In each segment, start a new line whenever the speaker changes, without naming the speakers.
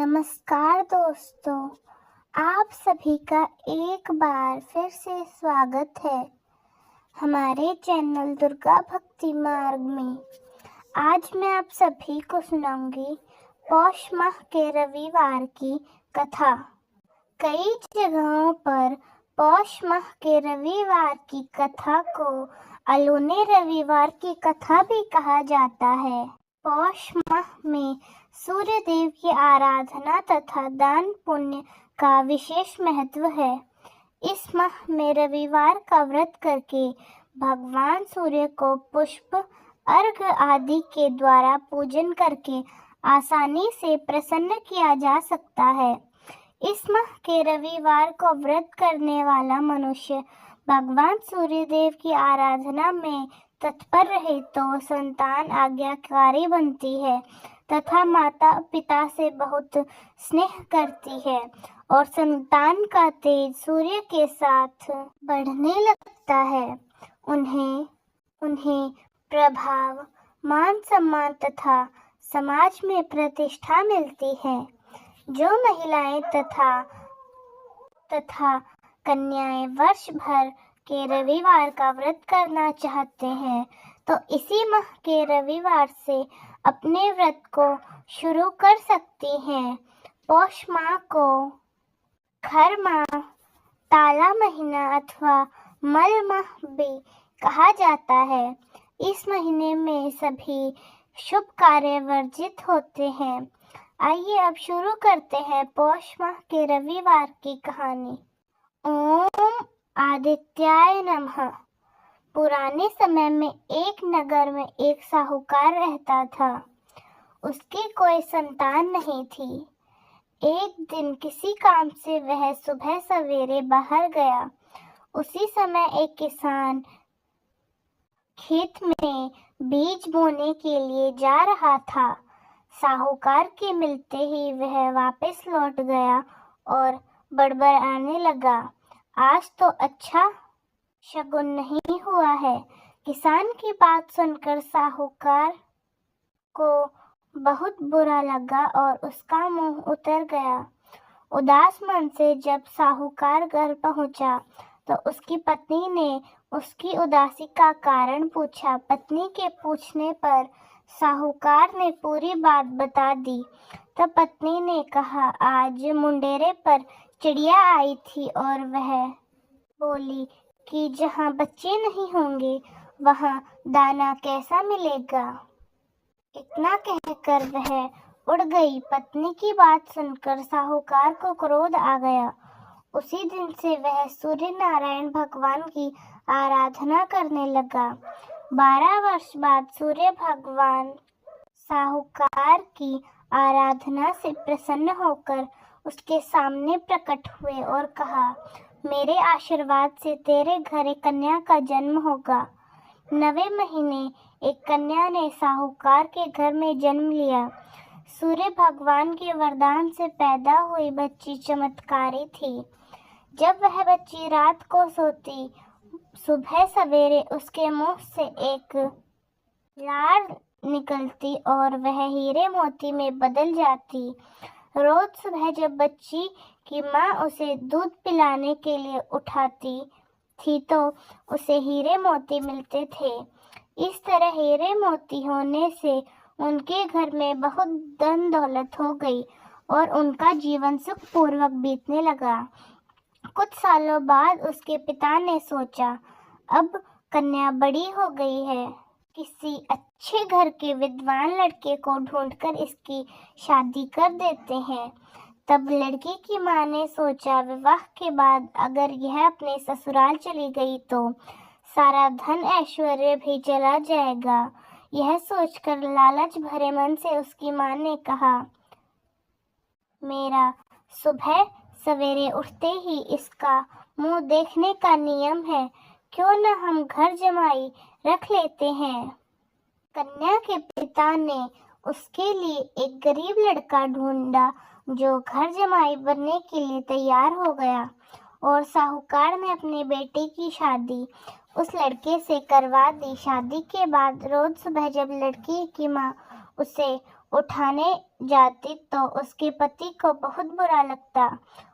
नमस्कार दोस्तों, आप सभी का एक बार फिर से स्वागत है हमारे चैनल दुर्गा भक्ति मार्ग में। आज मैं आप सभी को सुनाऊंगी पौष माह के रविवार की कथा। कई जगहों पर पौष माह के रविवार की कथा को अलोने रविवार की कथा भी कहा जाता है। पौष माह में सूर्य देव की आराधना तथा दान पुण्य का विशेष महत्व है। इस माह में रविवार का व्रत करके भगवान सूर्य को पुष्प अर्घ आदि के द्वारा पूजन करके आसानी से प्रसन्न किया जा सकता है। इस माह के रविवार को व्रत करने वाला मनुष्य भगवान सूर्य देव की आराधना में तत्पर रहे तो संतान आज्ञाकारी बनती है तथा माता पिता से बहुत स्नेह करती है और संतान का तेज सूर्य के साथ बढ़ने लगता है। उन्हें प्रभाव, मान सम्मान तथा समाज में प्रतिष्ठा मिलती है। जो महिलाएं तथा कन्याएं वर्ष भर के रविवार का व्रत करना चाहते हैं तो इसी माह के रविवार से अपने व्रत को शुरू कर सकती हैं। पौष माह को खर माह, ताला महीना अथवा मल माह भी कहा जाता है। इस महीने में सभी शुभ कार्य वर्जित होते हैं। आइए अब शुरू करते हैं पौष माह के रविवार की कहानी। ओम आदित्याय नमः। पुराने समय में एक नगर में एक साहूकार रहता था। उसकी कोई संतान नहीं थी। एक दिन किसी काम से वह सुबह सवेरे बाहर गया। उसी समय एक किसान खेत में बीज बोने के लिए जा रहा था। साहूकार के मिलते ही वह वापस लौट गया और बड़बड़ाने लगा, आज तो अच्छा शगुन नहीं हुआ है। किसान की बात सुनकर साहूकार को बहुत बुरा लगा और उसका मुंह उतर गया। उदास मन से जब साहूकार घर पहुंचा तो उसकी पत्नी ने उसकी उदासी का कारण पूछा। पत्नी के पूछने पर साहूकार ने पूरी बात बता दी। तब पत्नी ने कहा, आज मुंडेरे पर चिड़िया आई थी और वह बोली कि जहाँ बच्चे नहीं होंगे वहाँ दाना कैसा मिलेगा। इतना कहकर वह उड़ गई। पत्नी की बात सुनकर साहूकार को क्रोध आ गया। उसी दिन से वह सूर्य नारायण भगवान की आराधना करने लगा। 12 वर्ष बाद सूर्य भगवान साहूकार की आराधना से प्रसन्न होकर उसके सामने प्रकट हुए और कहा, मेरे आशीर्वाद से तेरे घर एक कन्या का जन्म होगा। 9वें महीने एक कन्या ने साहूकार के घर में जन्म लिया। सूर्य भगवान के वरदान से पैदा हुई बच्ची चमत्कारी थी। जब वह बच्ची रात को सोती, सुबह सवेरे उसके मुंह से एक लार निकलती और वह हीरे मोती में बदल जाती। रोज सुबह जब बच्ची की माँ उसे दूध पिलाने के लिए उठाती थी तो उसे हीरे मोती मिलते थे। इस तरह हीरे मोती होने से उनके घर में बहुत धन दौलत हो गई और उनका जीवन सुखपूर्वक बीतने लगा। कुछ सालों बाद उसके पिता ने सोचा, अब कन्या बड़ी हो गई है, किसी अच्छे घर के विद्वान लड़के को ढूंढकर इसकी शादी कर देते हैं। तब लड़की की माँ ने सोचा, विवाह के बाद अगर यह अपने ससुराल चली गई तो सारा धन ऐश्वर्य भी चला जाएगा। यह सोचकर लालच भरे मन से उसकी माँ ने कहा, मेरा सुबह सवेरे उठते ही इसका मुंह देखने का नियम है, क्यों न हम घर जमाई रख लेते हैं। कन्या के पिता ने उसके लिए एक गरीब लड़का ढूंढा जो घर जमाई बनने के लिए तैयार हो गया और साहूकार ने अपनी बेटी की शादी उस लड़के से करवा दी। शादी के बाद रोज सुबह जब लड़की की माँ उसे उठाने जाती तो उसके पति को बहुत बुरा लगता।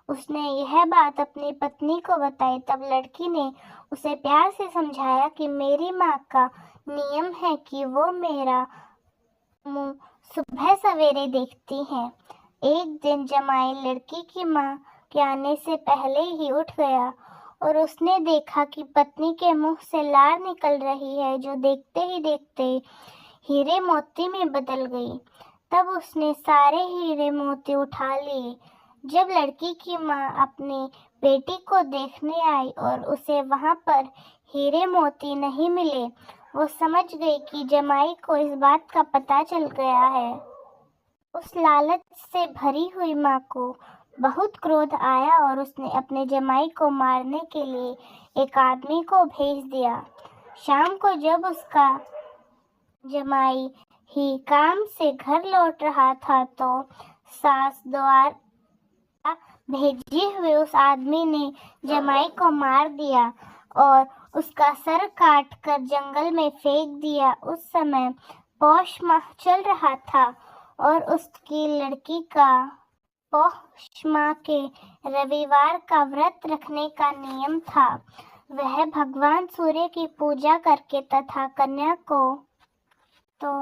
उसने यह बात अपनी पत्नी को बताई। तब लड़की ने उसे प्यार से समझाया कि मेरी माँ का नियम है कि वो मेरा मुंह सुबह सवेरे देखती हैं। एक दिन जमाई लड़की की माँ के आने से पहले ही उठ गया और उसने देखा कि पत्नी के मुंह से लार निकल रही है, जो देखते ही देखते हीरे मोती में बदल गई। तब उसने सारे हीरे मोती उठा लिए। जब लड़की की माँ अपनी बेटी को देखने आई और उसे वहां पर हीरे मोती नहीं मिले, वो समझ गई कि जमाई को इस बात का पता चल गया है। उस लालच से भरी हुई माँ को बहुत क्रोध आया और उसने अपने जमाई को मारने के लिए एक आदमी को भेज दिया। शाम को जब उसका जमाई ही काम से घर लौट रहा था तो सास द्वार भेजे हुए उस आदमी ने जमाई को मार दिया और उसका सर काट कर जंगल में फेंक दिया। उस समय पौष माह चल रहा था और उसकी लड़की का पौष माह के रविवार का व्रत रखने का नियम था। वह भगवान सूर्य की पूजा करके तथा कन्या को तो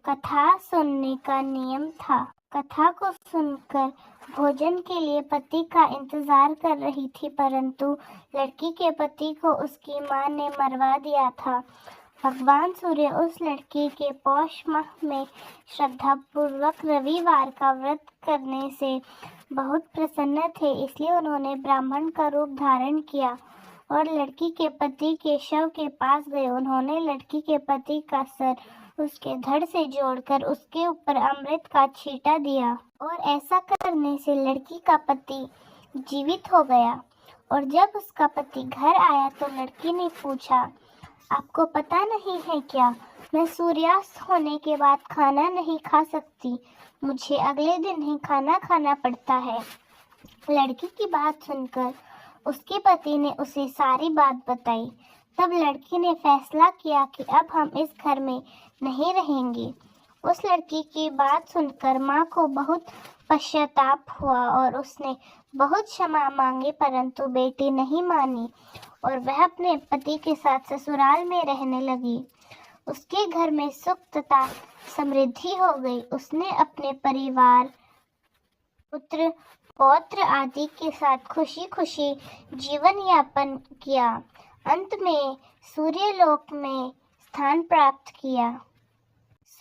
कथा सुनने का नियम था। कथा को सुनकर भोजन के लिए पति का इंतजार कर रही थी, परंतु लड़की के पति को उसकी मां ने मरवा दिया था। भगवान सूर्य उस लड़की के पौष माह में श्रद्धा पूर्वक रविवार का व्रत करने से बहुत प्रसन्न थे, इसलिए उन्होंने ब्राह्मण का रूप धारण किया और लड़की के पति के शव के पास गए। उन्होंने लड़की के पति का सर उसके धड़ से जोड़कर उसके ऊपर अमृत का छींटा दिया और ऐसा करने से लड़की का पति जीवित हो गया। और जब उसका पति घर आया तो लड़की ने पूछा, आपको पता नहीं है क्या, मैं सूर्यास्त होने के बाद खाना नहीं खा सकती, मुझे अगले दिन ही खाना खाना पड़ता है। लड़की की बात सुनकर उसके पति ने उसे सारी बात बताई। तब लड़की ने फैसला किया कि अब हम इस घर में नहीं रहेंगे। उस लड़की की बात सुनकर माँ को बहुत पश्चाताप हुआ और उसने बहुत क्षमा मांगी, परंतु बेटी नहीं मानी और वह अपने पति के साथ ससुराल में रहने लगी। उसके घर में सुख तथा समृद्धि हो गई। उसने अपने परिवार, पुत्र पौत्र आदि के साथ खुशी खुशी जीवन यापन किया। अंत में सूर्यलोक में स्थान प्राप्त किया।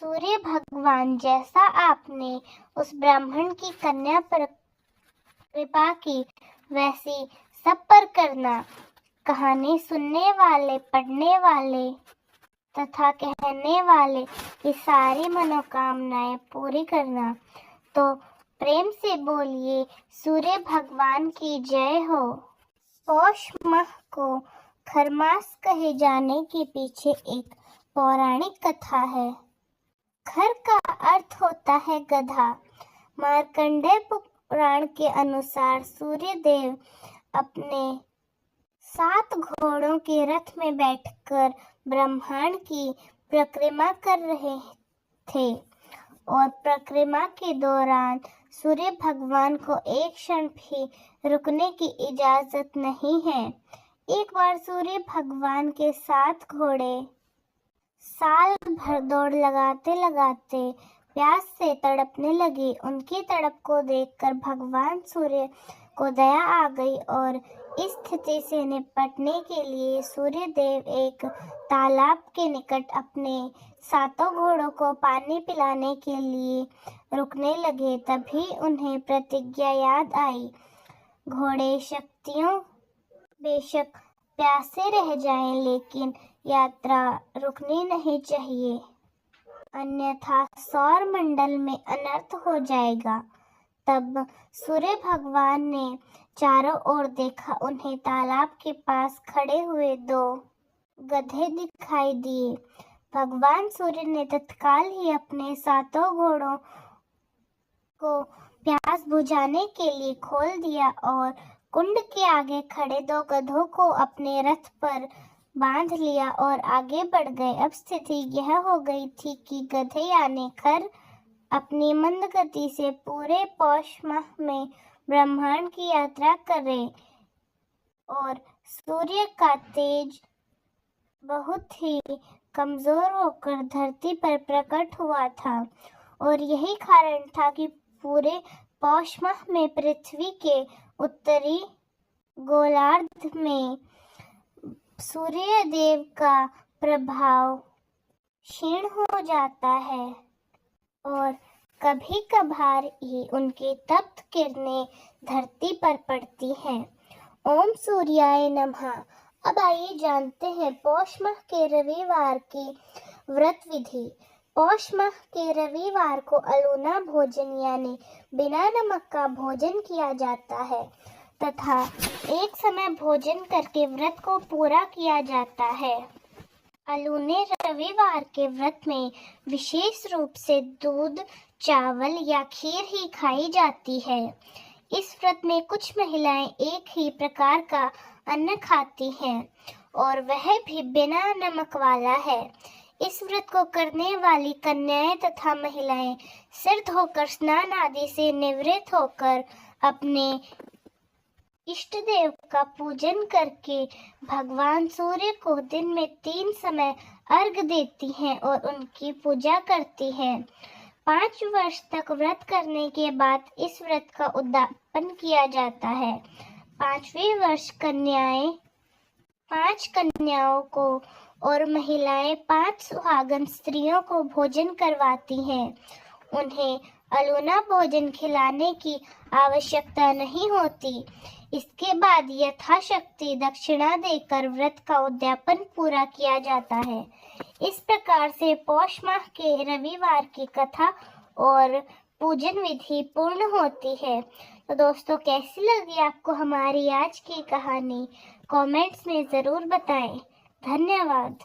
सूर्य भगवान, जैसा आपने उस ब्राह्मण की कन्या पर कृपा की, वैसी सब पर करना। कहानी सुनने वाले, पढ़ने वाले तथा कहने वाले की सारी मनोकामनाएं पूरी करना। तो प्रेम से बोलिए, सूर्य भगवान की जय हो। पौष माह को खरमास कहे जाने के पीछे एक पौराणिक कथा है। खर का अर्थ होता है गधा। मार्कंडेय पुराण के अनुसार सूर्य देव अपने 7 घोड़ों के रथ में बैठकर ब्रह्मांड की परिक्रमा कर रहे थे और परिक्रमा के दौरान सूर्य भगवान को एक क्षण भी रुकने की इजाजत नहीं है। एक बार सूर्य भगवान के 7 घोड़े साल भर दौड़ लगाते लगाते प्यास से तड़पने लगे। उनकी तड़प को देखकर भगवान सूर्य को दया आ गई और इस स्थिति से निपटने के लिए सूर्य देव एक तालाब के निकट अपने 7 घोड़ों को पानी पिलाने के लिए रुकने लगे। तभी उन्हें प्रतिज्ञा याद आई, घोड़े शक्तियों बेशक प्यासे रह जाएं, लेकिन यात्रा रुकनी नहीं चाहिए, अन्यथा सौर मंडल में अनर्थ हो जाएगा। तब सूर्य भगवान ने चारों ओर देखा। उन्हें तालाब के पास खड़े हुए 2 गधे दिखाई दिए। भगवान सूर्य ने तत्काल ही अपने 7 घोड़ों को प्यास बुझाने के लिए खोल दिया और कुंड के आगे खड़े 2 गधों को अपने रथ पर बांध लिया और आगे बढ़ गए। अब स्थिति यह हो गई थी कि गधे यानी खर अपनी मंद गति से पूरे पौष माह में ब्रह्मांड की यात्रा करें और सूर्य का तेज बहुत ही कमजोर होकर धरती पर प्रकट हुआ था और यही कारण था कि पूरे पौष माह में पृथ्वी के उत्तरी गोलार्ध में सूर्य देव का प्रभाव क्षीण हो जाता है और कभी कभार ही उनकी तप्त किरणें धरती पर पड़ती हैं। ओम सूर्याय नमः। अब आइए जानते हैं पौष माह के रविवार की व्रत विधि। पौष माह के रविवार को अलूना भोजन यानी बिना नमक का भोजन किया जाता है तथा एक समय भोजन करके व्रत को पूरा किया जाता है। अलूने रविवार के व्रत में विशेष रूप से दूध, चावल या खीर ही खाई जाती है। इस व्रत में कुछ महिलाएं एक ही प्रकार का अन्न खाती हैं और वह भी बिना नमक वाला है। इस व्रत को करने वाली कन्याएं तथा महिलाएं सिर धोकर स्नान आदि से निवृत्त होकर अपने इष्ट देव का पूजन करके भगवान सूर्य को दिन में 3 समय अर्घ देती हैं और उनकी पूजा करती हैं। 5 वर्ष तक व्रत करने के बाद इस व्रत का उद्यापन किया जाता है। 5वें वर्ष 5 कन्याओं को और महिलाएं 5 सुहागन स्त्रियों को भोजन करवाती हैं। उन्हें अलूना भोजन खिलाने की आवश्यकता नहीं होती। इसके बाद यथाशक्ति दक्षिणा देकर व्रत का उद्यापन पूरा किया जाता है। इस प्रकार से पौष माह के रविवार की कथा और पूजन विधि पूर्ण होती है। तो दोस्तों, कैसी लगी आपको हमारी आज की कहानी? कमेंट्स में ज़रूर बताएं। धन्यवाद।